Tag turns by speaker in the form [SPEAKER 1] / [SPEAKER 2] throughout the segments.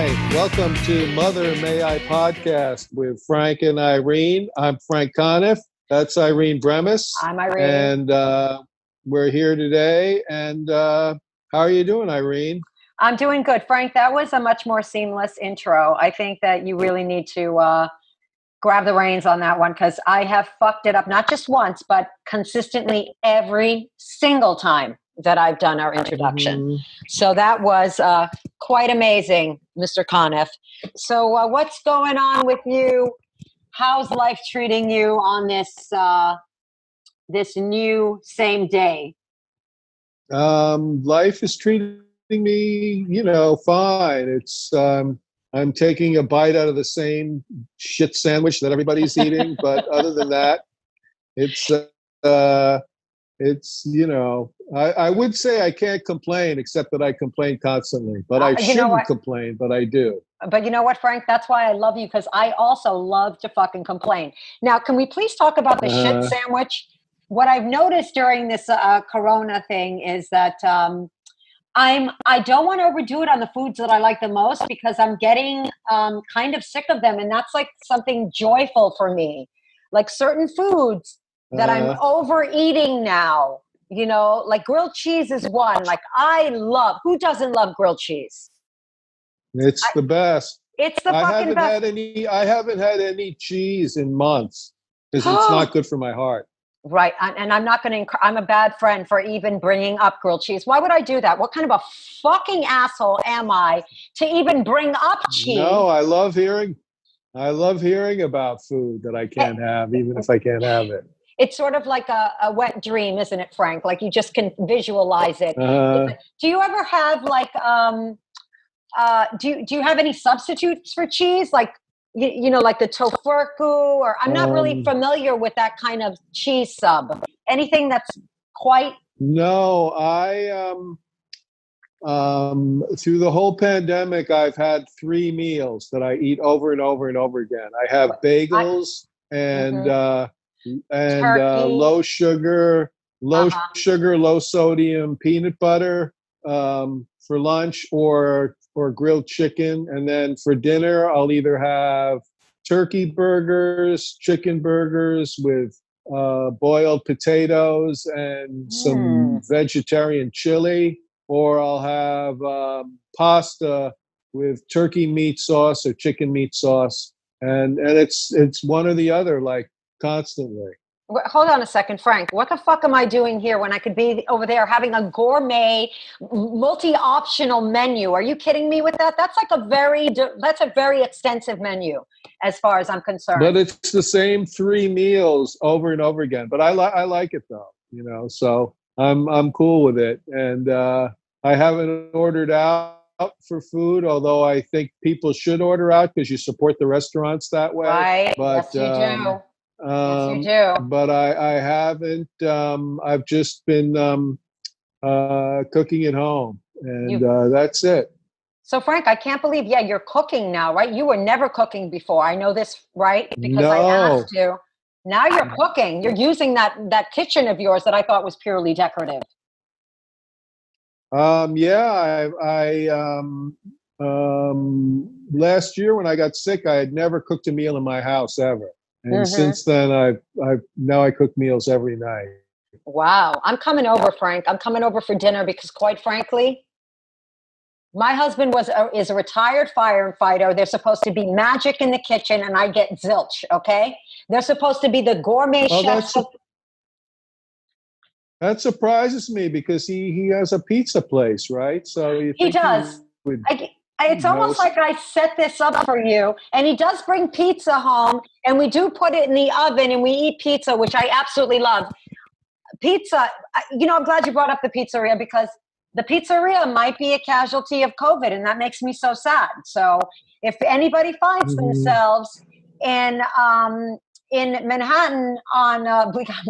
[SPEAKER 1] Hi, welcome to Mother May I podcast with Frank and Irene. I'm Frank Conniff. That's Irene Bremis.
[SPEAKER 2] I'm Irene.
[SPEAKER 1] And we're here today. And how are you doing, Irene?
[SPEAKER 2] I'm doing good. Frank, that was a much more seamless intro. I think that you really need to grab the reins on that one because I have fucked it up not just once, but consistently every single time that I've done our introduction.
[SPEAKER 1] Mm-hmm.
[SPEAKER 2] So that was quite amazing, Mr. Conniff. So what's going on with you? How's life treating you on this new same day?
[SPEAKER 1] Life is treating me, fine. It's I'm taking a bite out of the same shit sandwich that everybody's eating, but other than that, it's I would say I can't complain, except that I complain constantly. But I shouldn't complain, but I do.
[SPEAKER 2] But you know what, Frank? That's why I love you, because I also love to fucking complain. Now, can we please talk about the shit sandwich? What I've noticed during this Corona thing is that I don't want to overdo it on the foods that I like the most, because I'm getting kind of sick of them, and that's like something joyful for me. Like certain foods that I'm overeating now, like grilled cheese is one. Like who doesn't love grilled cheese?
[SPEAKER 1] It's the best.
[SPEAKER 2] It's the fucking best.
[SPEAKER 1] I haven't had any cheese in months because it's not good for my heart.
[SPEAKER 2] Right. And I'm not going to, I'm a bad friend for even bringing up grilled cheese. Why would I do that? What kind of a fucking asshole am I to even bring up cheese?
[SPEAKER 1] No, I love hearing about food that I can't have, even if I can't have it.
[SPEAKER 2] It's sort of like a wet dream, isn't it, Frank? Like you just can visualize it. Do you ever have like, do you have any substitutes for cheese? Like, like the tofu, or I'm not really familiar with that kind of cheese sub. Anything that's quite...
[SPEAKER 1] No, I, through the whole pandemic, I've had 3 meals that I eat over and over and over again. I have bagels and low sugar, low sodium peanut butter for lunch, or grilled chicken. And then for dinner, I'll either have turkey burgers, chicken burgers with boiled potatoes and some vegetarian chili, or I'll have pasta with turkey meat sauce or chicken meat sauce. And it's one or the other, like constantly.
[SPEAKER 2] Hold on a second, Frank. What the fuck am I doing here when I could be over there having a gourmet, multi-optional menu? Are you kidding me with that? That's like a very extensive menu, as far as I'm concerned.
[SPEAKER 1] But it's the same 3 meals over and over again. But I like it though, So I'm cool with it, and I haven't ordered out for food, although I think people should order out because you support the restaurants that way.
[SPEAKER 2] Right?
[SPEAKER 1] But,
[SPEAKER 2] yes, you do. Yes, you do.
[SPEAKER 1] But I haven't. I've just been cooking at home, and that's it.
[SPEAKER 2] So, Frank, I can't believe, you're cooking now, right? You were never cooking before. I know this, right? Because I asked you. Now you're cooking. You're using that kitchen of yours that I thought was purely decorative.
[SPEAKER 1] Last year when I got sick, I had never cooked a meal in my house ever. And since then, I cook meals every night.
[SPEAKER 2] Wow. I'm coming over, Frank. I'm coming over for dinner because, quite frankly, my husband is a retired firefighter. There's supposed to be magic in the kitchen, and I get zilch, okay? They're supposed to be the gourmet chefs.
[SPEAKER 1] That surprises me because he has a pizza place, right? So
[SPEAKER 2] he does. It's almost like I set this up for you. And he does bring pizza home, and we do put it in the oven, and we eat pizza, which I absolutely love. Pizza, I'm glad you brought up the pizzeria, because the pizzeria might be a casualty of COVID, and that makes me so sad. So if anybody finds themselves in Manhattan I'm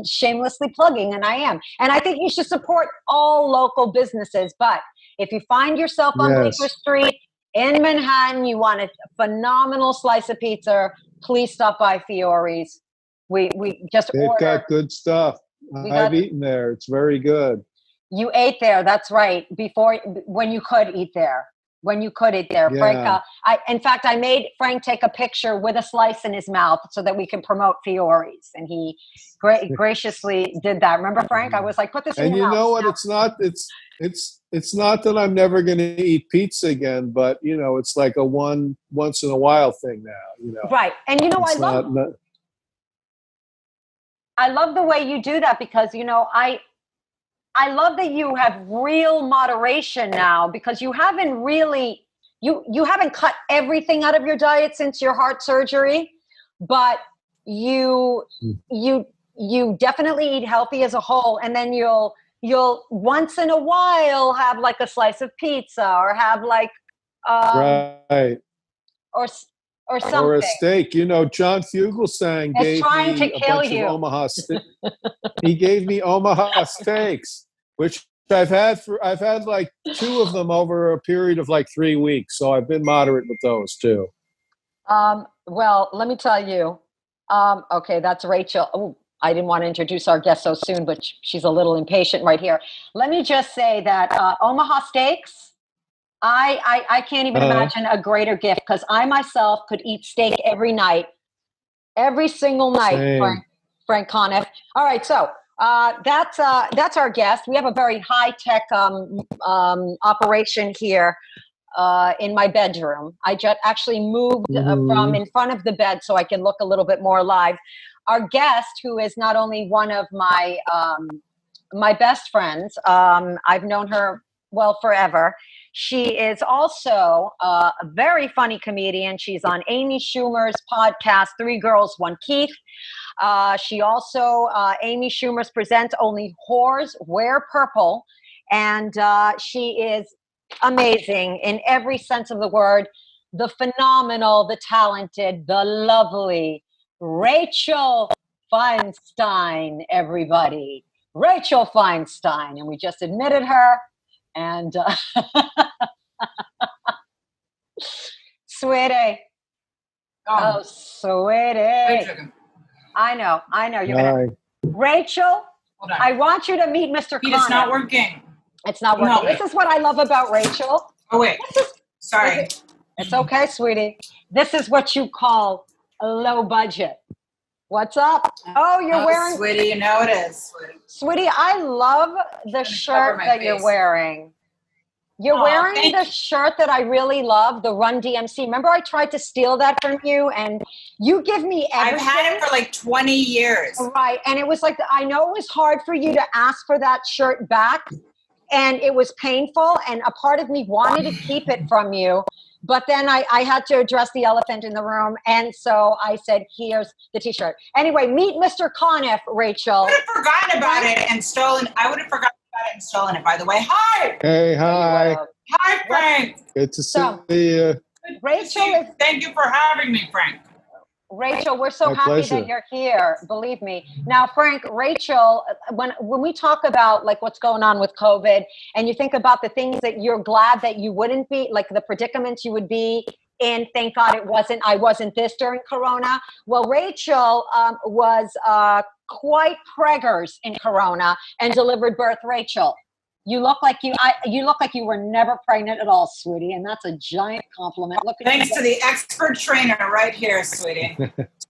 [SPEAKER 2] shamelessly plugging, and I am. And I think you should support all local businesses. But if you find yourself on Bleecker Street in Manhattan, you want a phenomenal slice of pizza, please stop by Fiore's. We just
[SPEAKER 1] They've got good stuff. I've eaten there. It's very good.
[SPEAKER 2] You ate there. That's right. When you could eat there. when you could eat there.
[SPEAKER 1] Yeah.
[SPEAKER 2] Frank, in fact, I made Frank take a picture with a slice in his mouth so that we can promote Fiore's, and he graciously did that. Remember, Frank? I was like, put this in
[SPEAKER 1] And
[SPEAKER 2] your
[SPEAKER 1] you
[SPEAKER 2] mouth.
[SPEAKER 1] know what? It's not that I'm never going to eat pizza again, but it's like a once in a while thing now.
[SPEAKER 2] Right, and I love the way you do that because I love that you have real moderation now because you haven't really you haven't cut everything out of your diet since your heart surgery, but you definitely eat healthy as a whole, and then you'll once in a while have like a slice of pizza or have like
[SPEAKER 1] right
[SPEAKER 2] or something
[SPEAKER 1] or a steak. John Fugelsang gave me a bunch of Omaha steaks. He gave me Omaha steaks, which I've had like 2 of them over a period of like 3 weeks. So I've been moderate with those too.
[SPEAKER 2] Well, let me tell you. Okay, that's Rachel. Oh, I didn't want to introduce our guest so soon, but she's a little impatient right here. Let me just say that Omaha steaks, I can't even imagine a greater gift because I myself could eat steak every night, every single night, Frank Conniff. All right, so that's our guest. We have a very high-tech operation here in my bedroom. I just actually moved from in front of the bed so I can look a little bit more alive. Our guest, who is not only one of my my best friends, I've known her forever. She is also a very funny comedian. She's on Amy Schumer's podcast, 3 Girls, 1 Keith. She also, Amy Schumer's presents Only Whores Wear Purple. And she is amazing in every sense of the word. The phenomenal, the talented, the lovely Rachel Feinstein, everybody. Rachel Feinstein. And we just admitted her. And sweetie. Oh, sweetie. I know. You're gonna. Rachel, I want you to meet Mr. Conniff.
[SPEAKER 3] It's not working.
[SPEAKER 2] It's not working. This is what I love about Rachel.
[SPEAKER 3] Oh, wait. Sorry.
[SPEAKER 2] It's okay, sweetie. This is what you call a low budget. What's up? Oh, you're wearing...
[SPEAKER 3] Sweetie, you know it is.
[SPEAKER 2] Sweetie, I love the shirt that you're wearing. You're wearing the shirt that I really love, the Run DMC. Remember I tried to steal that from you and you give me everything.
[SPEAKER 3] I've had it for like 20 years.
[SPEAKER 2] Right. And it was like, I know it was hard for you to ask for that shirt back and it was painful. And a part of me wanted to keep it from you. But then I had to address the elephant in the room. And so I said, here's the T-shirt. Anyway, meet Mr. Conniff, Rachel.
[SPEAKER 3] I would have forgotten about it and stolen. I would have forgotten about it and stolen it, by the way. Hi.
[SPEAKER 1] Hey, hi.
[SPEAKER 3] Hi, Frank.
[SPEAKER 1] Good to see you.
[SPEAKER 2] Rachel,
[SPEAKER 3] thank you for having me, Frank.
[SPEAKER 2] Rachel, we're so happy that you're here. Believe me. Now, Frank, Rachel, when we talk about like what's going on with COVID and you think about the things that you're glad that you wouldn't be, like the predicaments you would be in, thank God I wasn't this during Corona. Well, Rachel was quite preggers in Corona and delivered birth. Rachel, you look like you were never pregnant at all, sweetie, and that's a giant compliment. Look at
[SPEAKER 3] Thanks to the expert trainer right here, sweetie.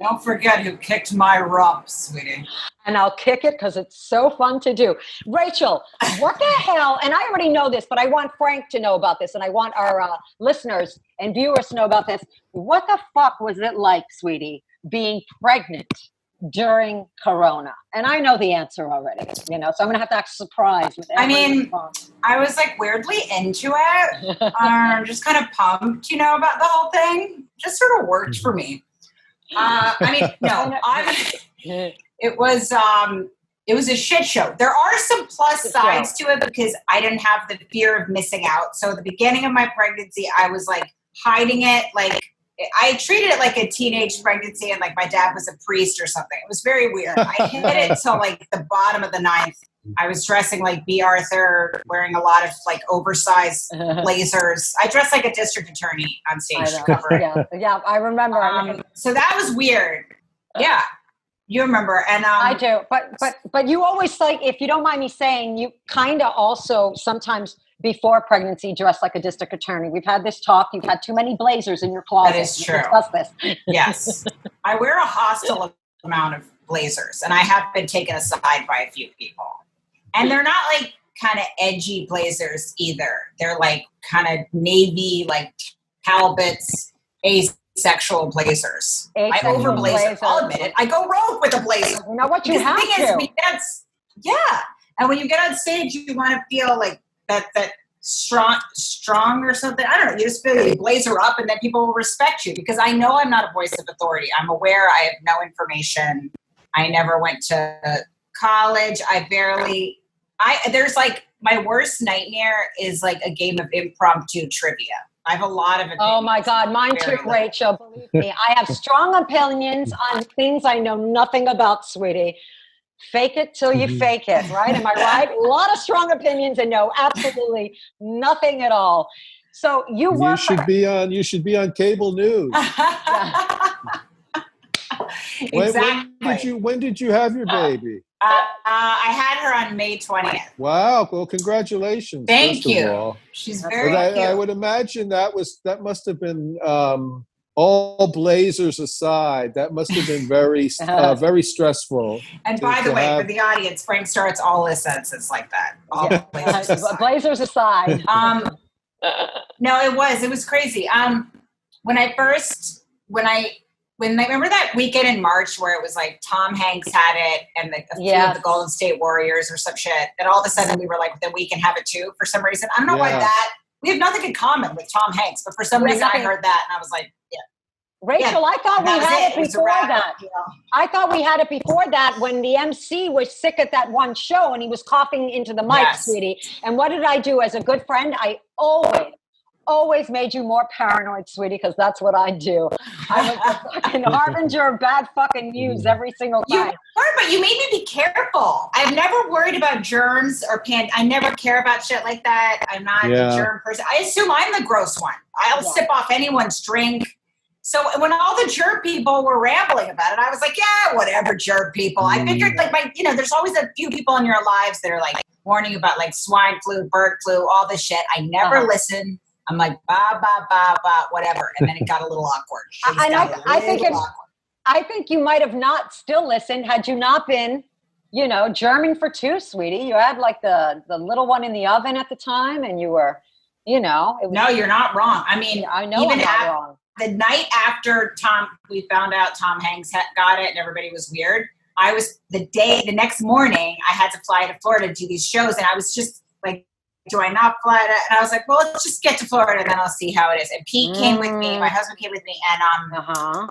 [SPEAKER 3] Don't forget who kicked my rump, sweetie.
[SPEAKER 2] And I'll kick it because it's so fun to do. Rachel, what the hell? And I already know this, but I want Frank to know about this, and I want our listeners and viewers to know about this. What the fuck was it like, sweetie, being pregnant during Corona? And I know the answer already, so I'm going to have to act surprised.
[SPEAKER 3] I was like weirdly into it. Just kind of pumped, about the whole thing. Just sort of worked for me. It was a shit show. There are some plus sides to it because I didn't have the fear of missing out. So at the beginning of my pregnancy, I was like hiding it, like I treated it like a teenage pregnancy and like my dad was a priest or something. It was very weird. I hid it until like the bottom of the 9th. I was dressing like B. Arthur, wearing a lot of like oversized blazers. I dressed like a district attorney on stage to cover it.
[SPEAKER 2] Yeah, I remember.
[SPEAKER 3] So that was weird. Yeah, you remember. And
[SPEAKER 2] I do. But you always, like, if you don't mind me saying, you kind of also sometimes before pregnancy dressed like a district attorney. We've had this talk. You've had too many blazers in your closet.
[SPEAKER 3] That is true.
[SPEAKER 2] Discuss this.
[SPEAKER 3] Yes. I wear a hostile amount of blazers, and I have been taken aside by a few people. And they're not like kind of edgy blazers either. They're like kind of navy, like Talbot's asexual blazers. I overblaze it. I'll admit it. I go rogue with a blazer.
[SPEAKER 2] You know what? You have to.
[SPEAKER 3] Yeah. And when you get on stage, you want to feel like that strong or something. I don't know. You just feel you blazer up, and then people will respect you, because I know I'm not a voice of authority. I'm aware I have no information. I never went to college. There's like, my worst nightmare is like a game of impromptu trivia. I have a lot of opinions.
[SPEAKER 2] Oh my God, mine too, Rachel. Believe me, I have strong opinions on things I know nothing about, sweetie. Fake it till you fake it, right? Am I right? A lot of strong opinions and know absolutely nothing at all. So you should
[SPEAKER 1] be on cable news.
[SPEAKER 3] Exactly.
[SPEAKER 1] When did you have your baby?
[SPEAKER 3] I had her on May 20th.
[SPEAKER 1] Wow. Well, congratulations.
[SPEAKER 3] Thank you. She's very cute.
[SPEAKER 1] I would imagine that must have been, all blazers aside, that must have been very, very stressful.
[SPEAKER 3] And by the way, for the audience, Frank starts all his sentences like that. All
[SPEAKER 2] blazers aside.
[SPEAKER 3] No, it was crazy. Remember that weekend in March where it was like Tom Hanks had it and a few of the Golden State Warriors or some shit, and all of a sudden we were like, then we can have it too for some reason. I don't know why that. We have nothing in common with Tom Hanks, but for some reason I heard that and I was like, yeah.
[SPEAKER 2] Rachel, I thought we had it before that. You know? I thought we had it before that when the MC was sick at that one show and he was coughing into the mic, sweetie. And what did I do as a good friend? I always made you more paranoid, sweetie, because that's what I do. I was a fucking harbinger of bad fucking news every single time.
[SPEAKER 3] You were, but you made me be careful. I've never worried about germs or I never care about shit like that. I'm not a germ person. I assume I'm the gross one. I'll sip off anyone's drink. So when all the germ people were rambling about it, I was like, yeah, whatever, germ people. I figured there's always a few people in your lives that are like warning you about like swine flu, bird flu, all this shit. I never listen. I'm like, whatever. And then it got a little awkward.
[SPEAKER 2] I think you might have not still listened had you not been, germing for two, sweetie. You had like the little one in the oven at the time and you were, No,
[SPEAKER 3] you're not wrong. I mean,
[SPEAKER 2] I know even I'm not wrong.
[SPEAKER 3] The night after we found out Tom Hanks got it and everybody was weird, the next morning, I had to fly to Florida to do these shows. And I was just like, do I not fly to? And I was like, well, let's just get to Florida and then I'll see how it is. And Pete came with me, my husband came with me,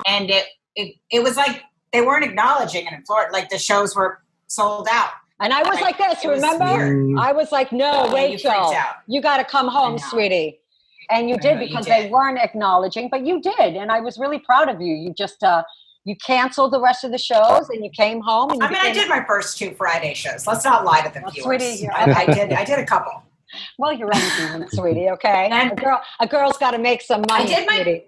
[SPEAKER 3] and it was like they weren't acknowledging it in Florida. Like the shows were sold out.
[SPEAKER 2] And I was like this, remember? I was like, no, Rachel, you got to come home, sweetie. And you did because they weren't acknowledging, but you did. And I was really proud of you. You just, you canceled the rest of the shows and you came home. And
[SPEAKER 3] I did my first 2 Friday shows. Let's not lie to the viewers.
[SPEAKER 2] Sweetie,
[SPEAKER 3] I did a couple.
[SPEAKER 2] Well, you're anything, sweetie, okay? And a girl's got to make some money, sweetie.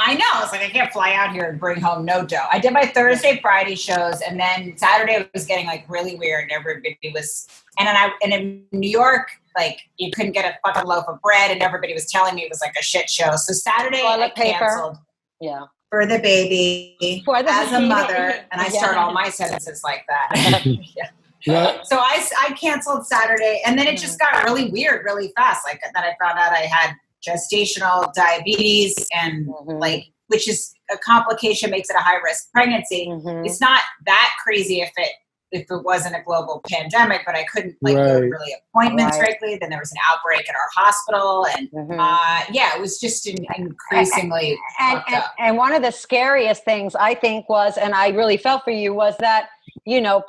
[SPEAKER 3] I know. I was like, I can't fly out here and bring home no dough. I did my Thursday, Friday shows, and then Saturday was getting like really weird. And everybody was, and in New York, like you couldn't get a fucking loaf of bread, and everybody was telling me it was like a shit show. So Saturday I canceled.
[SPEAKER 2] Yeah.
[SPEAKER 3] For the baby, as a mother, and I start all my sentences like that. Yeah. So I canceled Saturday, and then it just got really weird really fast. Like then I found out I had gestational diabetes and which is a complication, makes it a high risk pregnancy. It's not that crazy if it wasn't a global pandemic, but I couldn't go to really appointments regularly. Then there was an outbreak at our hospital, and it was just increasingly fucked up.
[SPEAKER 2] And one of the scariest things I think was, and I really felt for you, was that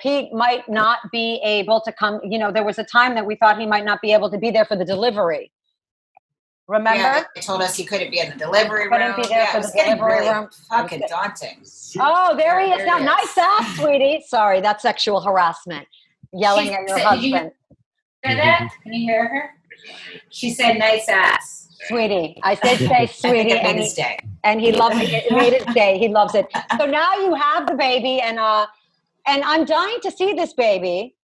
[SPEAKER 2] Pete might not be able to come. There was a time that we thought he might not be able to be there for the delivery. Remember?
[SPEAKER 3] Yeah, they told us he couldn't be in the delivery room.
[SPEAKER 2] Couldn't be there for the delivery room.
[SPEAKER 3] Fucking daunting.
[SPEAKER 2] Oh, there he is now. Nice ass, sweetie. Sorry, that's sexual harassment. Yelling at your husband.
[SPEAKER 3] Did you hear that? Can you hear her? She said nice ass.
[SPEAKER 2] Sweetie. I said say sweetie. And he loves it. It made his day. He loves it. So now you have the baby, and I'm dying to see this baby.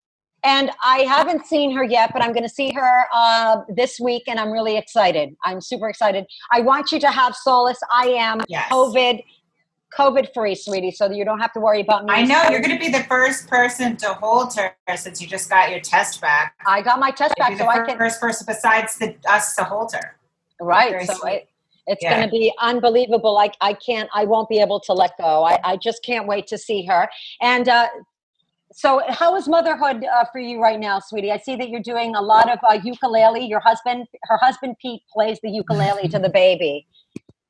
[SPEAKER 2] And I haven't seen her yet, but I'm going to see her this week, and I'm really excited. I'm super excited. I want you to have solace. I am COVID-free, sweetie, so that you don't have to worry about me.
[SPEAKER 3] I know. You're going to be the first person to hold her since you just got your test back.
[SPEAKER 2] I got my test back, so I can.
[SPEAKER 3] First person besides us to hold her.
[SPEAKER 2] Right. So it's going to be unbelievable. I won't be able to let go. I just can't wait to see her. And so how is motherhood for you right now, sweetie? I see that you're doing a lot of ukulele. Her husband, Pete, plays the ukulele to the baby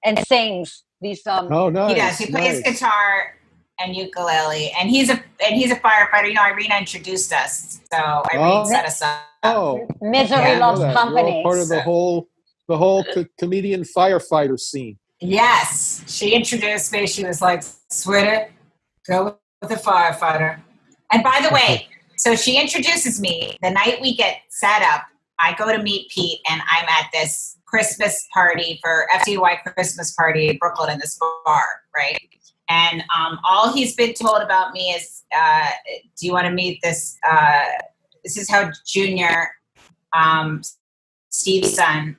[SPEAKER 2] and sings these.
[SPEAKER 1] Oh, nice.
[SPEAKER 3] He does. He plays guitar and ukulele, and he's a firefighter. You know, Irene introduced us, so Irene set us up.
[SPEAKER 1] Oh,
[SPEAKER 2] Misery loves company.
[SPEAKER 1] Part of the whole comedian firefighter scene.
[SPEAKER 3] Yes, she introduced me. She was like, "Sweetie, go with the firefighter." And by the way, so she introduces me. The night we get set up, I go to meet Pete, and I'm at this Christmas party for FDY Christmas party in Brooklyn in this bar, right? And all he's been told about me is, do you want to meet this? This is how Junior, Steve's son,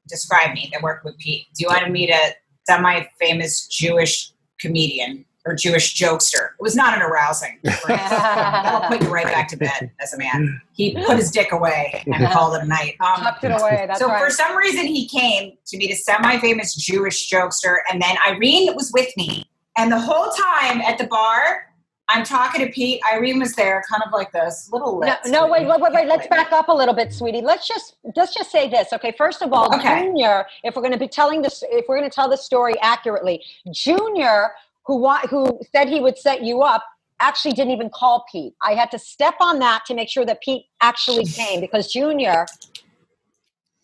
[SPEAKER 3] described me that worked with Pete. Do you want to meet a semi-famous Jewish comedian or Jewish jokester? It was not an arousing. That'll put you right back to bed as a man. He put his dick away and called it a night.
[SPEAKER 2] Tucked it away. That's
[SPEAKER 3] so
[SPEAKER 2] right.
[SPEAKER 3] For some reason, he came to meet a semi-famous Jewish jokester, and then Irene was with me. And the whole time at the bar, I'm talking to Pete. Irene was there, kind of like this, little lips.
[SPEAKER 2] No, wait. Let's back up a little bit, sweetie. Let's just say this, okay? First of all, Junior, if we're going to tell the story accurately, Junior, who said he would set you up, actually didn't even call Pete. I had to step on that to make sure that Pete actually came, because Junior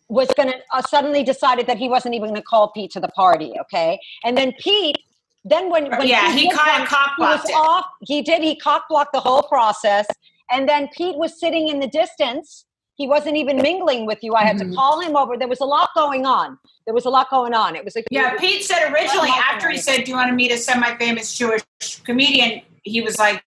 [SPEAKER 2] was going to suddenly decided that he wasn't even going to call Pete to the party, okay? And then Pete. Then when
[SPEAKER 3] he kind of cock-blocked it.
[SPEAKER 2] He cock-blocked the whole process. And then Pete was sitting in the distance. He wasn't even mingling with you. I had to call him over. There was a lot going on. It was
[SPEAKER 3] Pete said originally, after he said, do you want to meet a semi-famous Jewish comedian? He was like,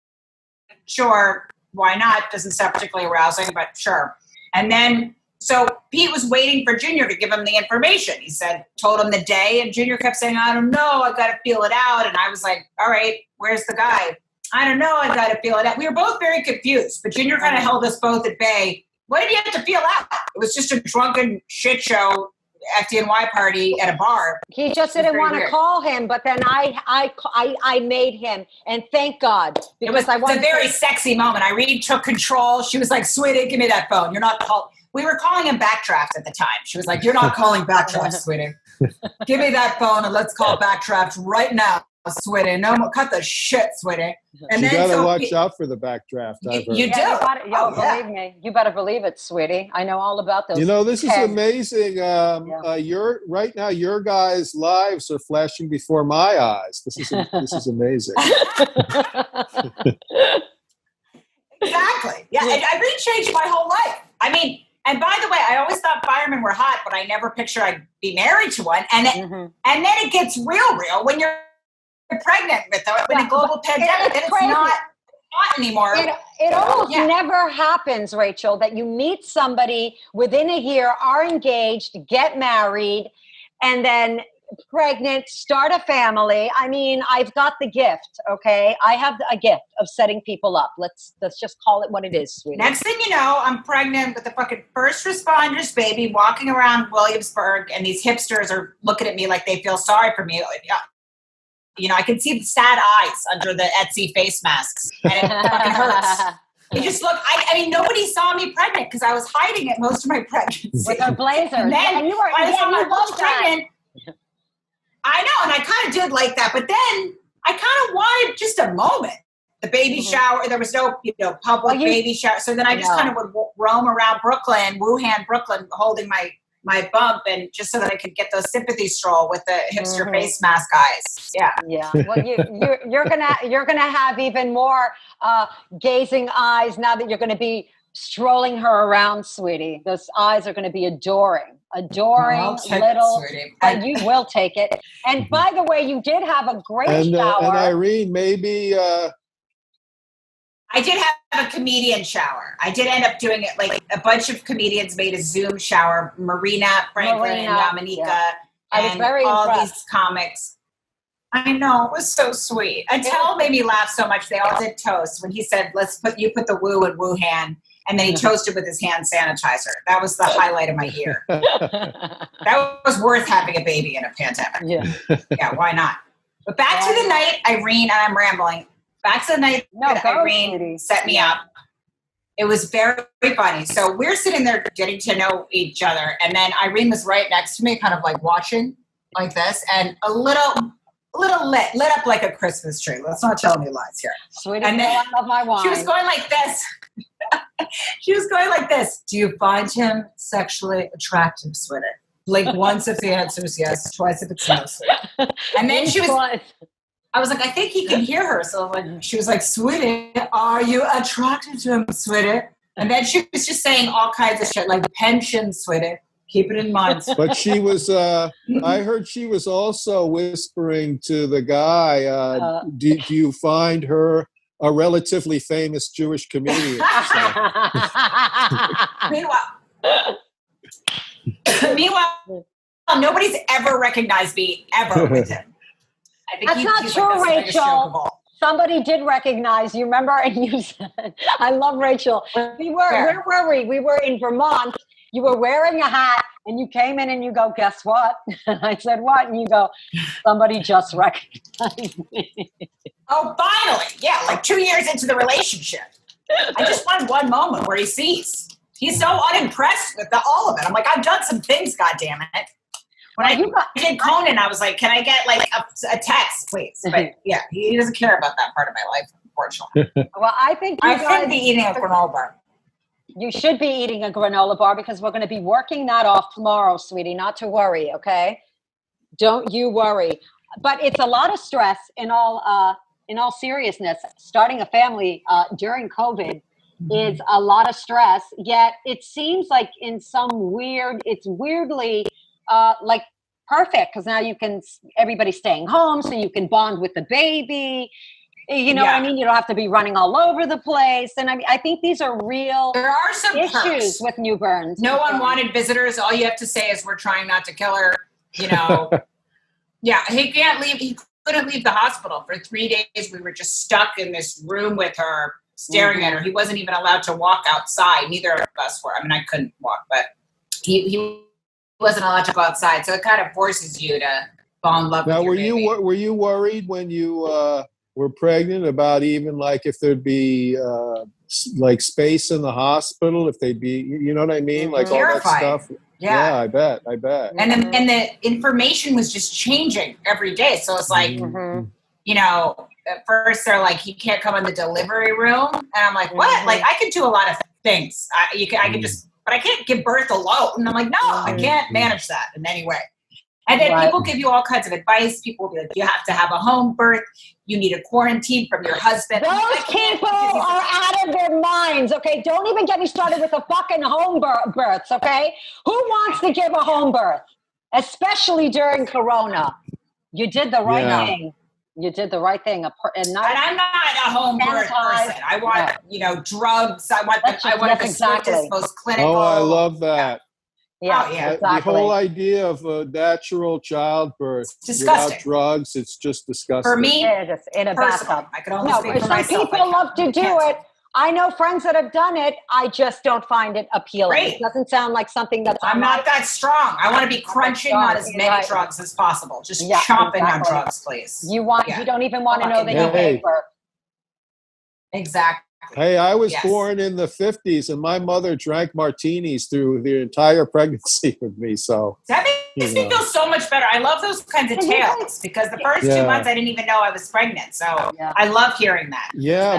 [SPEAKER 3] sure, why not? Doesn't sound particularly arousing, but sure. And then, so Pete was waiting for Junior to give him the information. He told him the day, and Junior kept saying, I don't know, I got to feel it out. And I was like, all right, where's the guy? I don't know, I got to feel it out. We were both very confused, but Junior kind of held us both at bay. What did you have to feel out? It was just a drunken shit show FDNY party at a bar.
[SPEAKER 2] He just didn't want to call him, but then I made him, and thank God.
[SPEAKER 3] It was a very sexy moment. Irene took control. She was like, sweetie, give me that phone. You're not calling. We were calling him Backdraft at the time. She was like, you're not calling Backdraft, sweetie. Give me that phone and let's call Backdraft right now, sweetie. No more, cut the shit, sweetie. And
[SPEAKER 1] you gotta watch out for the Backdraft.
[SPEAKER 3] You do.
[SPEAKER 2] Believe me. You better believe it, sweetie. I know all about those.
[SPEAKER 1] You know, this is amazing. Right now, your guys' lives are flashing before my eyes. This is amazing.
[SPEAKER 3] Exactly. Yeah, and Irene changed my whole life. I mean. And by the way, I always thought firemen were hot, but I never pictured I'd be married to one. And then it gets real when you're pregnant with a global pandemic. It's not hot anymore.
[SPEAKER 2] It almost never happens, Rachel, that you meet somebody within a year, are engaged, get married, and then pregnant, start a family. I mean, I've got the gift, okay? I have a gift of setting people up. Let's just call it what it is, sweetie.
[SPEAKER 3] Next thing you know, I'm pregnant with the fucking first responders baby walking around Williamsburg, and these hipsters are looking at me like they feel sorry for me. You know, I can see the sad eyes under the Etsy face masks, and it fucking hurts. You just look, I mean, nobody saw me pregnant because I was hiding it most of my pregnancy.
[SPEAKER 2] With her blazer.
[SPEAKER 3] And then,
[SPEAKER 2] you were
[SPEAKER 3] pregnant, I know, and I kind of did like that, but then I kind of wanted just a moment. The baby shower, there was no, public baby shower. So then I just kind of would roam around Wuhan, Brooklyn, holding my bump, and just so that I could get those sympathy stroll with the hipster face mask eyes. Yeah.
[SPEAKER 2] Yeah. Well, you're gonna have even more gazing eyes now that you're going to be strolling her around, sweetie. Those eyes are going to be adoring, little. And you will take it. And by the way, you did have a great shower.
[SPEAKER 1] And Irene, maybe
[SPEAKER 3] I did have a comedian shower. I did end up doing it. Like a bunch of comedians made a Zoom shower. Marina, Franklin, and Dominica, and all
[SPEAKER 2] impressed.
[SPEAKER 3] these comics. I know, it was so sweet. Until made me laugh so much. They all did toast when he said, you put the woo in Wuhan. And then he toasted with his hand sanitizer. That was the highlight of my year. That was worth having a baby in a pandemic. Yeah, why not? But back to the night, Irene, and I'm rambling. Back to the night that Irene set me up. It was very, very funny. So we're sitting there getting to know each other. And then Irene was right next to me, kind of like watching like this. And a little lit up like a Christmas tree. Let's not tell any lies here.
[SPEAKER 2] Sweetie, and then I love my wine.
[SPEAKER 3] She was going like this. She was going like this. Do you find him sexually attractive, sweetie? Like once if the answer is yes, twice if it's no, sweetie. And then I was like, I think he can hear her. So she was like, sweetie, are you attracted to him, sweetie? And then she was just saying all kinds of shit like pension, sweetie. Keep it in mind.
[SPEAKER 1] But she was, I heard she was also whispering to the guy, do you find her a relatively famous Jewish comedian?
[SPEAKER 3] Meanwhile, nobody's ever recognized me ever with him. I think
[SPEAKER 2] That's not true, Rachel. Somebody did recognize you. Remember? And you said, I love Rachel. Where were we? We were in Vermont. You were wearing a hat and you came in and you go, guess what? And I said, what? And you go, somebody just recognized me.
[SPEAKER 3] Oh, finally. Yeah, like 2 years into the relationship. I just want one moment where he sees. He's so unimpressed with all of it. I'm like, I've done some things, goddammit. When I did Conan, I was like, can I get like a text, please? But yeah, he doesn't care about that part of my life, unfortunately.
[SPEAKER 2] Well, I think
[SPEAKER 3] I should be eating a granola bar.
[SPEAKER 2] You should be eating a granola bar because we're going to be working that off tomorrow, sweetie. Not to worry, okay? Don't you worry. But it's a lot of stress in all seriousness. Starting a family during COVID is a lot of stress. Yet it seems like it's weirdly like perfect because now everybody's staying home, so you can bond with the baby. You know what I mean? You don't have to be running all over the place. And I think these are real
[SPEAKER 3] there are some
[SPEAKER 2] issues
[SPEAKER 3] perks.
[SPEAKER 2] with newborns.
[SPEAKER 3] No unwanted visitors. All you have to say is we're trying not to kill her. You know, he can't leave. He couldn't leave the hospital for 3 days. We were just stuck in this room with her, staring at her. He wasn't even allowed to walk outside. Neither of us were. I mean, I couldn't walk, but he wasn't allowed to go outside. So it kind of forces you to fall in love with your baby.
[SPEAKER 1] Were you worried when you were pregnant about even like if thered be like space in the hospital, if they'd be, you know what I mean? Like
[SPEAKER 3] terrified.
[SPEAKER 1] All that stuff.
[SPEAKER 3] Yeah,
[SPEAKER 1] I bet.
[SPEAKER 3] And the information was just changing every day. So it's like, you know, at first they're like, he can't come in the delivery room. And I'm like, what? Like I could do a lot of things. I can just, but I can't give birth alone. And I'm like, no, I can't manage that in any way. And then people give you all kinds of advice. People will be like, you have to have a home birth. You need a quarantine from your husband.
[SPEAKER 2] Those people are out of their minds, okay? Don't even get me started with the fucking home births, okay? Who wants to give a home birth? Especially during Corona. You did the right thing. You did the right thing. And I'm not
[SPEAKER 3] a home birth person. I want, you know, drugs. I want the sweetest, most clinical.
[SPEAKER 1] Oh, I love that.
[SPEAKER 2] Yeah, exactly.
[SPEAKER 1] The whole idea of a natural childbirth without drugs, it's just disgusting.
[SPEAKER 3] For me,
[SPEAKER 2] it's in a bathtub.
[SPEAKER 3] I can only speak for myself.
[SPEAKER 2] Some people love to do it. I know friends that have done it. I just don't find it appealing.
[SPEAKER 3] Great.
[SPEAKER 2] It doesn't sound like something that's.
[SPEAKER 3] I'm not that strong. I want to be crunching on as many drugs as possible. Just chomping on drugs, please.
[SPEAKER 2] You don't even want to know that you gave birth.
[SPEAKER 3] Exactly.
[SPEAKER 1] Hey, I was born in the 50s, and my mother drank martinis through the entire pregnancy with me. So
[SPEAKER 3] that makes me feel so much better. I love those kinds of tales because the first 2 months I didn't even know I was pregnant. So I love hearing that.
[SPEAKER 1] Yeah,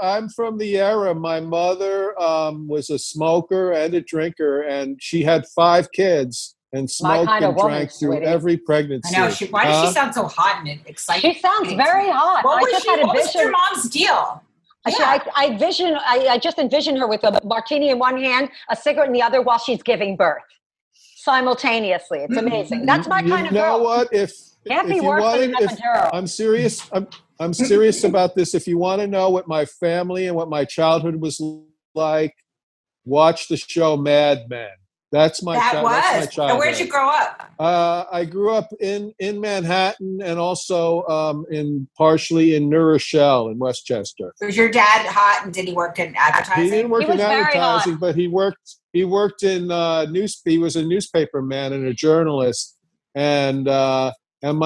[SPEAKER 1] I'm from the era. My mother was a smoker and a drinker, and she had 5 kids. And smoked and drank through every pregnancy.
[SPEAKER 3] I know. Why does she sound so hot and exciting?
[SPEAKER 2] She sounds very hot.
[SPEAKER 3] What was your mom's deal?
[SPEAKER 2] I just envision her with a martini in one hand, a cigarette in the other while she's giving birth simultaneously. It's amazing. That's my kind of girl.
[SPEAKER 1] You know what? If
[SPEAKER 2] Can't be
[SPEAKER 1] you
[SPEAKER 2] worse
[SPEAKER 1] wanted,
[SPEAKER 2] than a girl.
[SPEAKER 1] I'm serious. I'm serious about this. If you want to know what my family and what my childhood was like, watch the show Mad Men. That's my childhood.
[SPEAKER 3] And where'd you grow up?
[SPEAKER 1] I grew up in Manhattan and also partially in New Rochelle in Westchester.
[SPEAKER 3] Was your dad hot, and did he work in advertising?
[SPEAKER 1] He didn't work in advertising, but he worked in he was a newspaper man and a journalist, and my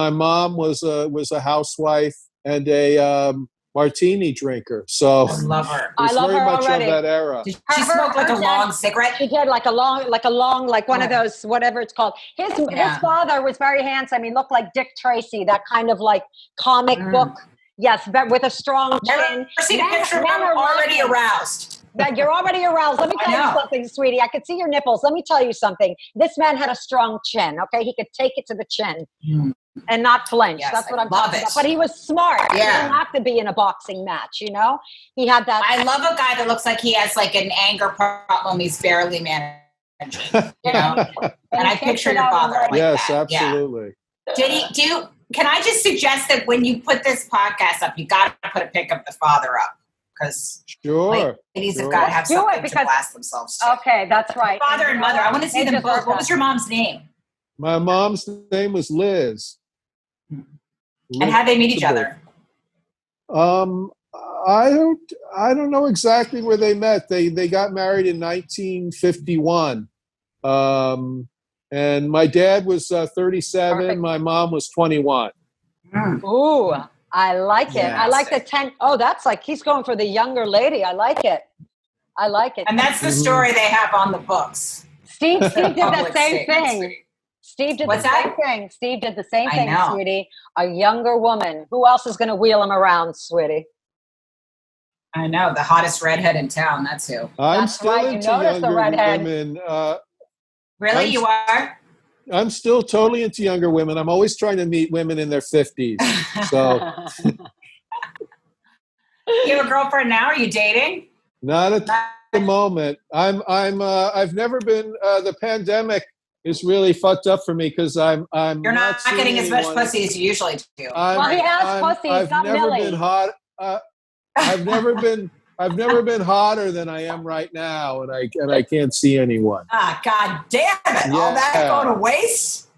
[SPEAKER 1] mom was a housewife and a martini drinker. So
[SPEAKER 3] I love her.
[SPEAKER 2] I love
[SPEAKER 1] very
[SPEAKER 2] her
[SPEAKER 1] much
[SPEAKER 2] already.
[SPEAKER 1] of that era.
[SPEAKER 3] Did she smoke like a long cigarette?
[SPEAKER 2] She did like a long, like one of those, whatever it's called. His father was very handsome. He looked like Dick Tracy, that kind of like comic book. Yes, but with a strong chin.
[SPEAKER 3] Never seen a picture of him already aroused.
[SPEAKER 2] That you're already aroused. Let me tell you something, sweetie. I could see your nipples. Let me tell you something. This man had a strong chin. Okay, he could take it to the chin. And not flinch.
[SPEAKER 3] Yes,
[SPEAKER 2] that's what I'm talking about. But he was smart.
[SPEAKER 3] Yeah.
[SPEAKER 2] He didn't have to be in a boxing match, you know? He had that.
[SPEAKER 3] I love a guy that looks like he has like an anger problem he's barely managing. You know? And I picture your father like
[SPEAKER 1] yes,
[SPEAKER 3] that.
[SPEAKER 1] absolutely.
[SPEAKER 3] Yeah. Can I just suggest that when you put this podcast up, you got to put a pic of the father up? Because ladies have got to have something to blast themselves to.
[SPEAKER 2] Okay, that's right.
[SPEAKER 3] Father and mother. I want to see them both. What was your mom's name?
[SPEAKER 1] My mom's name was Liz.
[SPEAKER 3] And how'd they meet each other?
[SPEAKER 1] I don't know exactly where they met. They got married in 1951. And my dad was 37. Perfect. My mom was 21.
[SPEAKER 2] Ooh, I like it. I like the 10. Oh, that's like he's going for the younger lady. I like it. And
[SPEAKER 3] that's the story they have on the books.
[SPEAKER 2] Steve did the same thing. Steve did the same thing. Steve did the same thing, sweetie. A younger woman. Who else is going to wheel him around, sweetie?
[SPEAKER 3] I know. The hottest redhead in town. That's who.
[SPEAKER 1] I'm still into younger women.
[SPEAKER 3] Really? You are?
[SPEAKER 1] I'm still totally into younger women. I'm always trying to meet women in their 50s. So.
[SPEAKER 3] You have a girlfriend now? Are you dating?
[SPEAKER 1] Not at the moment. I've never been, the pandemic is really fucked up for me because You're
[SPEAKER 3] not getting as much pussy as you usually do.
[SPEAKER 2] Well, he has pussy. It's not
[SPEAKER 1] never
[SPEAKER 2] Millie.
[SPEAKER 1] been hot. I've never been hotter than I am right now, and I can't see anyone.
[SPEAKER 3] God damn it! Yeah. All that going to waste.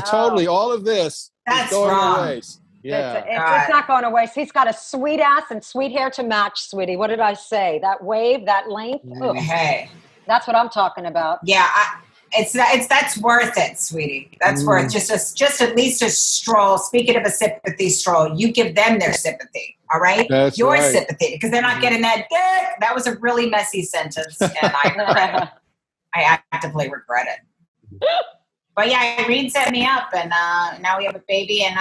[SPEAKER 1] Totally, all of this
[SPEAKER 3] is
[SPEAKER 1] going
[SPEAKER 3] wrong.
[SPEAKER 1] to waste. Yeah,
[SPEAKER 2] it's not going to waste. He's got a sweet ass and sweet hair to match, sweetie. What did I say? That wave, that length.
[SPEAKER 3] Hey,
[SPEAKER 2] that's what I'm talking about.
[SPEAKER 3] Yeah, that's worth it, sweetie. That's worth just at least a stroll. Speaking of a sympathy stroll, you give them their sympathy. All right,
[SPEAKER 1] that's
[SPEAKER 3] your
[SPEAKER 1] right.
[SPEAKER 3] sympathy because they're not getting that dick. That was a really messy sentence, and I regret it. I actively regret it. But yeah, Irene set me up, and now we have a baby, and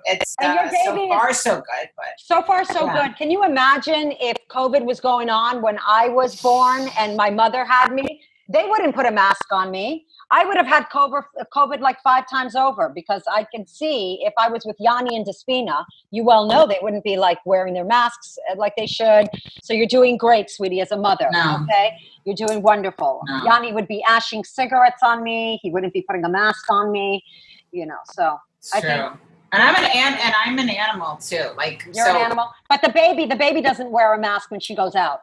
[SPEAKER 3] it's so far so good. But
[SPEAKER 2] so far so good. Can you imagine if COVID was going on when I was born and my mother had me? They wouldn't put a mask on me. I would have had COVID like 5 times over because I can see if I was with Yanni and Despina, you well know they wouldn't be like wearing their masks like they should. So you're doing great, sweetie, as a mother.
[SPEAKER 3] No.
[SPEAKER 2] Okay? You're doing wonderful. No. Yanni would be ashing cigarettes on me. He wouldn't be putting a mask on me, you know, so
[SPEAKER 3] it's true. And I'm an animal too. Like
[SPEAKER 2] you're an animal. But the baby doesn't wear a mask when she goes out.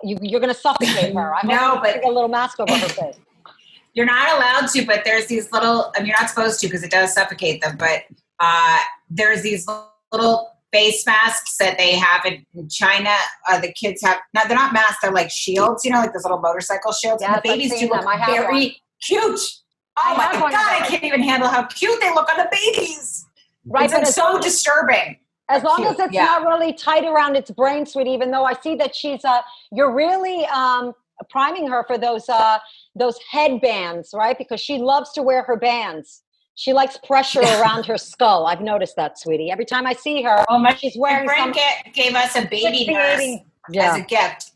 [SPEAKER 2] You're going to suffocate her. Put a little mask over her face.
[SPEAKER 3] You're not allowed to, but there's these little, you're not supposed to because it does suffocate them, but there's these little face masks that they have in China. The kids have, now they're not masks, they're like shields, you know, like those little motorcycle shields.
[SPEAKER 2] Yes,
[SPEAKER 3] and the babies do look very cute. Oh my God, I can't even handle how cute they look on the babies.
[SPEAKER 2] Right,
[SPEAKER 3] it's so disturbing.
[SPEAKER 2] As long as it's not really tight around its brain, sweetie, even though I see that you're really priming her for those headbands, right? Because she loves to wear her bands. She likes pressure around her skull. I've noticed that, sweetie. Every time I see her, she's wearing
[SPEAKER 3] my friend gave us a baby nurse as a gift.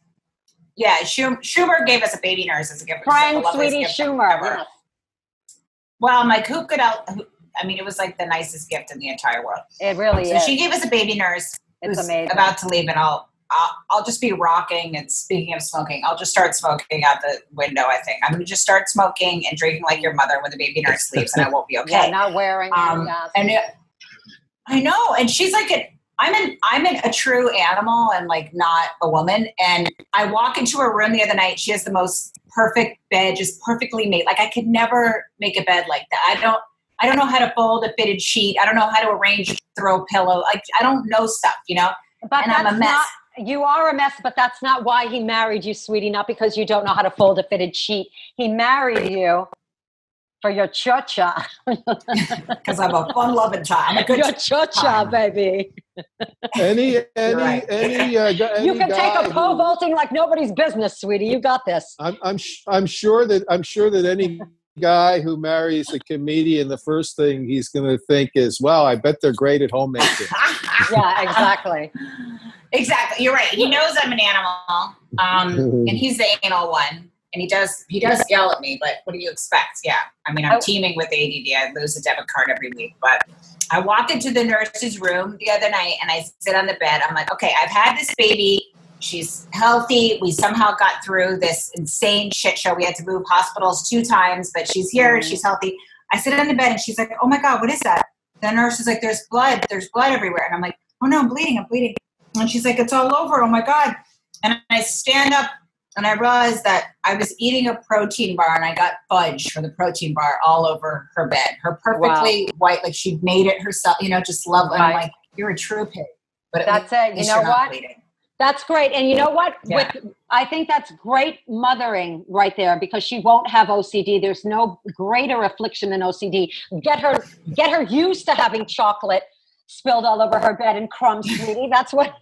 [SPEAKER 3] Yeah, Schumer gave us a baby nurse as a gift.
[SPEAKER 2] Frank, sweetie, Schumer. Yes.
[SPEAKER 3] Well, I'm like, it was like the nicest gift in the entire world.
[SPEAKER 2] It really is.
[SPEAKER 3] So she gave us a baby nurse who's amazing. About to leave, and I'll just be rocking. And speaking of smoking, I'll just start smoking out the window. I think I'm going to just start smoking and drinking like your mother when the baby nurse leaves, and I won't be okay.
[SPEAKER 2] Yeah, not wearing.
[SPEAKER 3] I know, and she's like I'm a true animal and like not a woman. And I walk into her room the other night. She has the most perfect bed, just perfectly made. Like I could never make a bed like that. I don't know how to fold a fitted sheet. I don't know how to arrange throw pillow. Like I don't know stuff, you know.
[SPEAKER 2] But
[SPEAKER 3] and I'm a mess.
[SPEAKER 2] You are a mess, but that's not why he married you, sweetie. Not because you don't know how to fold a fitted sheet. He married you for your cha-cha.
[SPEAKER 3] Because I'm a fun-loving child. I'm a good
[SPEAKER 2] your cha-cha, baby.
[SPEAKER 1] Any
[SPEAKER 2] you can take a pole vaulting like nobody's business, sweetie. You got this.
[SPEAKER 1] I'm sure that any guy who marries a comedian, the first thing he's going to think is, "Wow, I bet they're great at homemaking."
[SPEAKER 2] Yeah, exactly.
[SPEAKER 3] Exactly. You're right. He knows I'm an animal, and he's the anal one. And he does yell at me, but what do you expect? Yeah. I mean, I'm teeming with ADD. I lose a debit card every week. But I walk into the nurse's room the other night and I sit on the bed. I'm like, okay, I've had this baby. She's healthy. We somehow got through this insane shit show. We had to move hospitals 2 times, but she's here. She's healthy. I sit on the bed and she's like, oh my God, what is that? The nurse is like, there's blood everywhere. And I'm like, oh no, I'm bleeding. And she's like, it's all over. Oh my God. And I stand up. And I realized that I was eating a protein bar and I got fudge from the protein bar all over her bed. Her perfectly white, like she'd made it herself, you know, just love it. Right. I'm like, you're a true pig. But
[SPEAKER 2] that's it. You know what?
[SPEAKER 3] Bleeding.
[SPEAKER 2] That's great. And you know what?
[SPEAKER 3] Yeah.
[SPEAKER 2] I think that's great mothering right there because she won't have OCD. There's no greater affliction than OCD. Get her used to having chocolate spilled all over her bed and crumbs, sweetie. That's the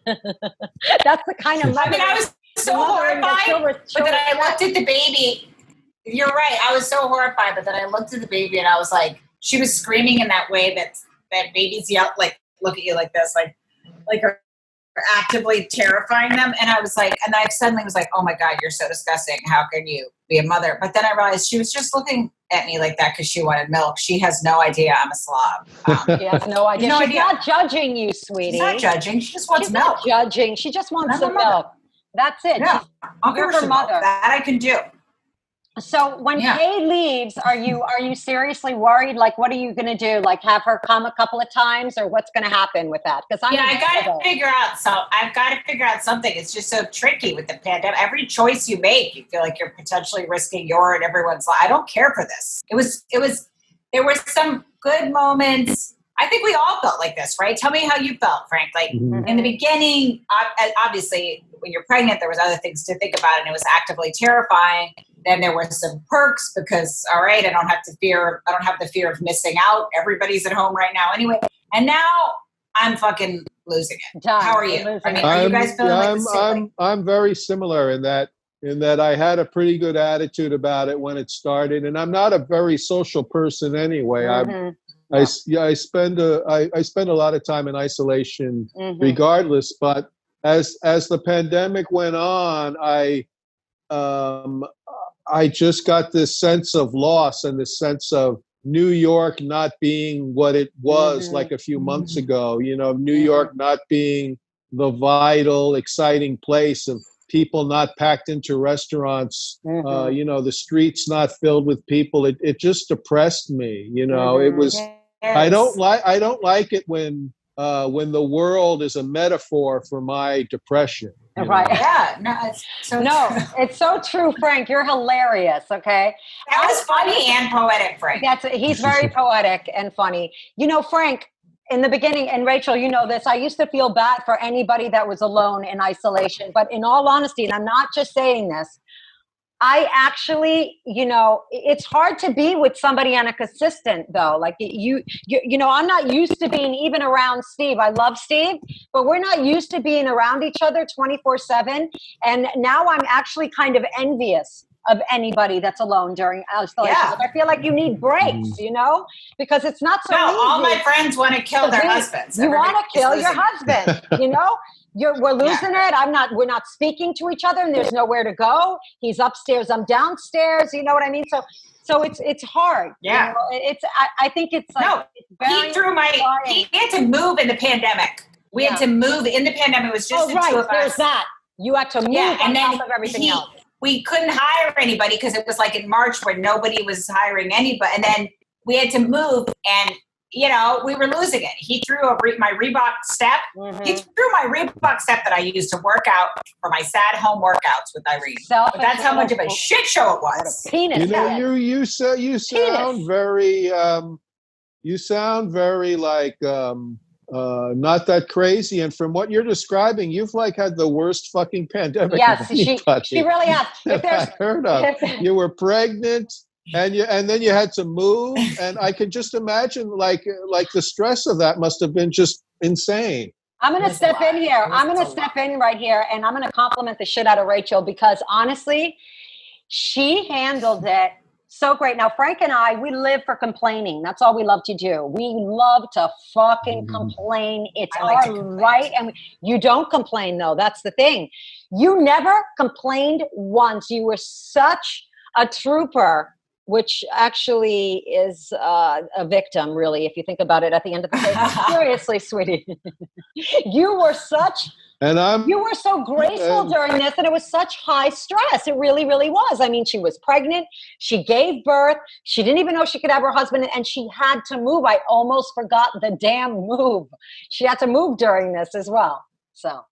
[SPEAKER 2] kind of mothering.
[SPEAKER 3] I mean, I was so horrified, but then I looked at the baby. You're right. I was so horrified, but then I looked at the baby and I was like, she was screaming in that way that babies yell, like, look at you like this, like are actively terrifying them. And I was like, and I suddenly was like, oh my God, you're so disgusting. How can you be a mother? But then I realized she was just looking at me like that because she wanted milk. She has no idea I'm a slob.
[SPEAKER 2] She has no idea. She's not judging you, sweetie.
[SPEAKER 3] She's not judging. She just wants milk.
[SPEAKER 2] She's not judging. She just wants some milk. That's it.
[SPEAKER 3] Yeah, I'll give her some milk. That I can do.
[SPEAKER 2] So when Kay leaves, are you seriously worried? Like, what are you going to do? Like, have her come a couple of times, or what's going to happen with that? Because
[SPEAKER 3] I've got to figure out something. It's just so tricky with the pandemic. Every choice you make, you feel like you're potentially risking your and everyone's life. I don't care for this. There were some good moments. I think we all felt like this, right? Tell me how you felt, Frank. Like in the beginning, obviously, when you're pregnant, there was other things to think about, and it was actively terrifying. Then there were some perks because, all right, I don't have the fear of missing out. Everybody's at home right now anyway. And now I'm fucking losing it. How are you? I mean, are you guys feeling like the same?
[SPEAKER 1] I'm very similar in that I had a pretty good attitude about it when it started, and I'm not a very social person anyway. I spend a lot of time in isolation regardless, but as the pandemic went on, I just got this sense of loss and this sense of New York not being what it was like a few months ago, you know, New York not being the vital, exciting place of people not packed into restaurants, you know, the streets not filled with people. It just depressed me, you know. It was, I don't like it when the world is a metaphor for my depression.
[SPEAKER 2] Right.
[SPEAKER 3] Yeah. No,
[SPEAKER 2] it's so true, Frank. You're hilarious. Okay.
[SPEAKER 3] That was funny and poetic, Frank.
[SPEAKER 2] He's very poetic and funny. You know, Frank, in the beginning, and Rachel, you know this, I used to feel bad for anybody that was alone in isolation. But in all honesty, and I'm not just saying this, I actually, you know, it's hard to be with somebody on a consistent though. Like you know, I'm not used to being even around Steve. I love Steve, but we're not used to being around each other 24/7. And now I'm actually kind of envious of anybody that's alone during isolation.
[SPEAKER 3] Yeah.
[SPEAKER 2] I feel like you need breaks, you know, because it's not so easy.
[SPEAKER 3] All my friends want to kill their husbands.
[SPEAKER 2] You want to kill your husband, you know? We're losing it. We're not speaking to each other, and there's nowhere to go. He's upstairs, I'm downstairs. You know what I mean? So it's hard.
[SPEAKER 3] Yeah.
[SPEAKER 2] You know? I think it's like
[SPEAKER 3] he had to move in the pandemic. We had to move in the pandemic. It was just the two of us.
[SPEAKER 2] There's that. You had to move on top of everything else.
[SPEAKER 3] We couldn't hire anybody because it was like in March where nobody was hiring anybody, and then we had to move, and you know, we were losing it. He threw my Reebok step.
[SPEAKER 2] Mm-hmm.
[SPEAKER 3] He threw my Reebok step that I used to work out for my sad home workauts with Irene. But that's how much of a shit show it was.
[SPEAKER 2] Penis.
[SPEAKER 1] You know, you sound very like not that crazy. And from what you're describing, you've like had the worst fucking pandemic.
[SPEAKER 2] Yes, she really has.
[SPEAKER 1] I've heard of. You were pregnant. And then you had to move, and I could just imagine like the stress of that must have been just insane.
[SPEAKER 2] I'm going to step in here. I'm going to step in right here, and I'm going to compliment the shit out of Rachel because honestly, she handled it so great. Now, Frank and I, we live for complaining. That's all we love to do. We love to fucking complain. It's our right, and you don't complain though. That's the thing. You never complained once. You were such a trooper. Which actually is a victim, really, if you think about it at the end of the day. Seriously, sweetie. You were so graceful during this, and it was such high stress. It really, really was. I mean, she was pregnant. She gave birth. She didn't even know she could have her husband, and she had to move. I almost forgot the damn move. She had to move during this as well. So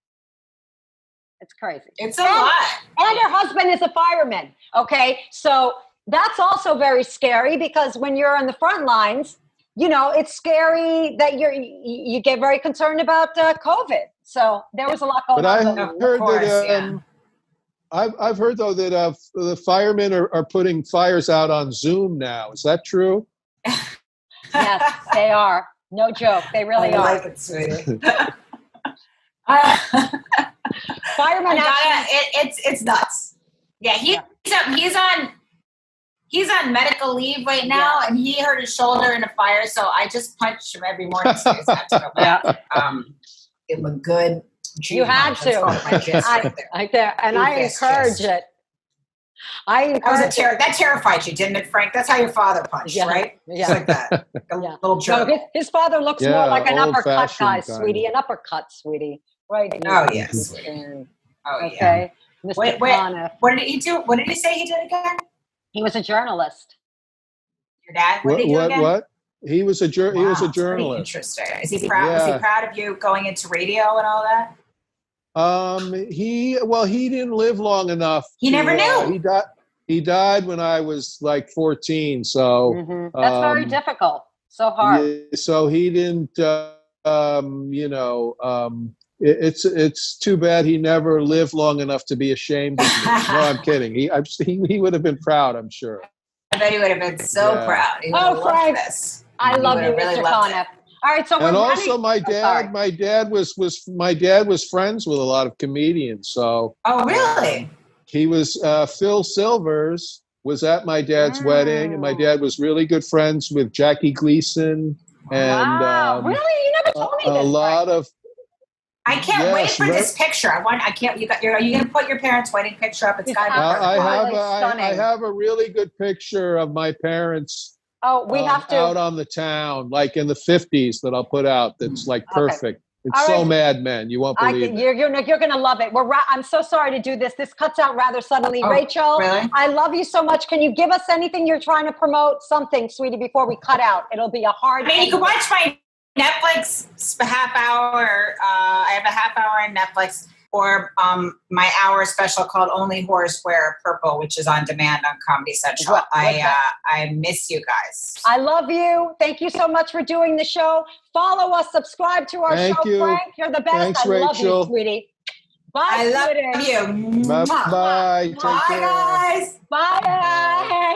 [SPEAKER 2] it's crazy.
[SPEAKER 3] It's a lot.
[SPEAKER 2] And her husband is a fireman, okay? So that's also very scary because when you're on the front lines, you know, it's scary that you get very concerned about COVID. So there was a lot going on.
[SPEAKER 1] I've heard though that the firemen are putting fires out on Zoom now. Is that true?
[SPEAKER 2] Yes, they are. No joke. They really are.
[SPEAKER 3] I like it, sweetie.
[SPEAKER 2] Firemen.
[SPEAKER 3] It's nuts. Yeah, he's on medical leave right now, and he hurt his shoulder in a fire, so I just punched him every morning. So I have to go back. Give him a good
[SPEAKER 2] You had to. And I encourage it.
[SPEAKER 3] That terrified you, didn't it, Frank? That's how your father punched, right? Yeah. Just like that. Little jerk.
[SPEAKER 2] No, his father looks more like an uppercut guy, sweetie. An uppercut, sweetie. Right.
[SPEAKER 3] Oh, yes. Okay.
[SPEAKER 2] Yeah. Mr. Conniff.
[SPEAKER 3] What did he do? What did he say he did again?
[SPEAKER 2] He was a journalist.
[SPEAKER 3] Your dad? What did he do again?
[SPEAKER 1] What? He was a journalist.
[SPEAKER 3] Interesting. Is he proud? Yeah. Was he proud of you going into radio and all that?
[SPEAKER 1] He didn't live long enough.
[SPEAKER 3] He never knew.
[SPEAKER 1] He died when I was like 14. So
[SPEAKER 2] that's very difficult. So hard.
[SPEAKER 1] So he didn't. It's too bad he never lived long enough to be ashamed of me. No, I'm kidding. He would have been proud, I'm sure.
[SPEAKER 3] I bet he would have been so proud.
[SPEAKER 2] Frank, I love you, Mr. Conniff. All right, so
[SPEAKER 1] and also my dad was friends with a lot of comedians. So
[SPEAKER 3] really?
[SPEAKER 1] He was Phil Silvers was at my dad's wedding, and my dad was really good friends with Jackie Gleason. And
[SPEAKER 2] really, you never told me this.
[SPEAKER 1] A lot of.
[SPEAKER 3] I can't wait for this picture. Are you going to put your parents' wedding picture up? It's got to be
[SPEAKER 1] I have a really good picture of my parents.
[SPEAKER 2] Oh, we have to
[SPEAKER 1] out on the town, like in the 50s, that I'll put out. That's like perfect. It's so Mad Men. You won't believe it.
[SPEAKER 2] You're going to love it. I'm so sorry to do this. This cuts out rather suddenly. Rachel,
[SPEAKER 3] really?
[SPEAKER 2] I love you so much. Can you give us anything you're trying to promote? Something, sweetie, before we cut out. It'll be a hard
[SPEAKER 3] thing. You can watch my Netflix half hour. I have a half hour on Netflix, or my hour special called Only Whores Wear Purple, which is on demand on Comedy Central. I miss you guys.
[SPEAKER 2] I love you. Thank you so much for doing the show. Follow us, subscribe to our show, Frank. You're the best.
[SPEAKER 1] Thanks,
[SPEAKER 2] love you, sweetie. Bye,
[SPEAKER 3] I love you.
[SPEAKER 1] Bye.
[SPEAKER 3] Bye, guys.
[SPEAKER 2] Bye.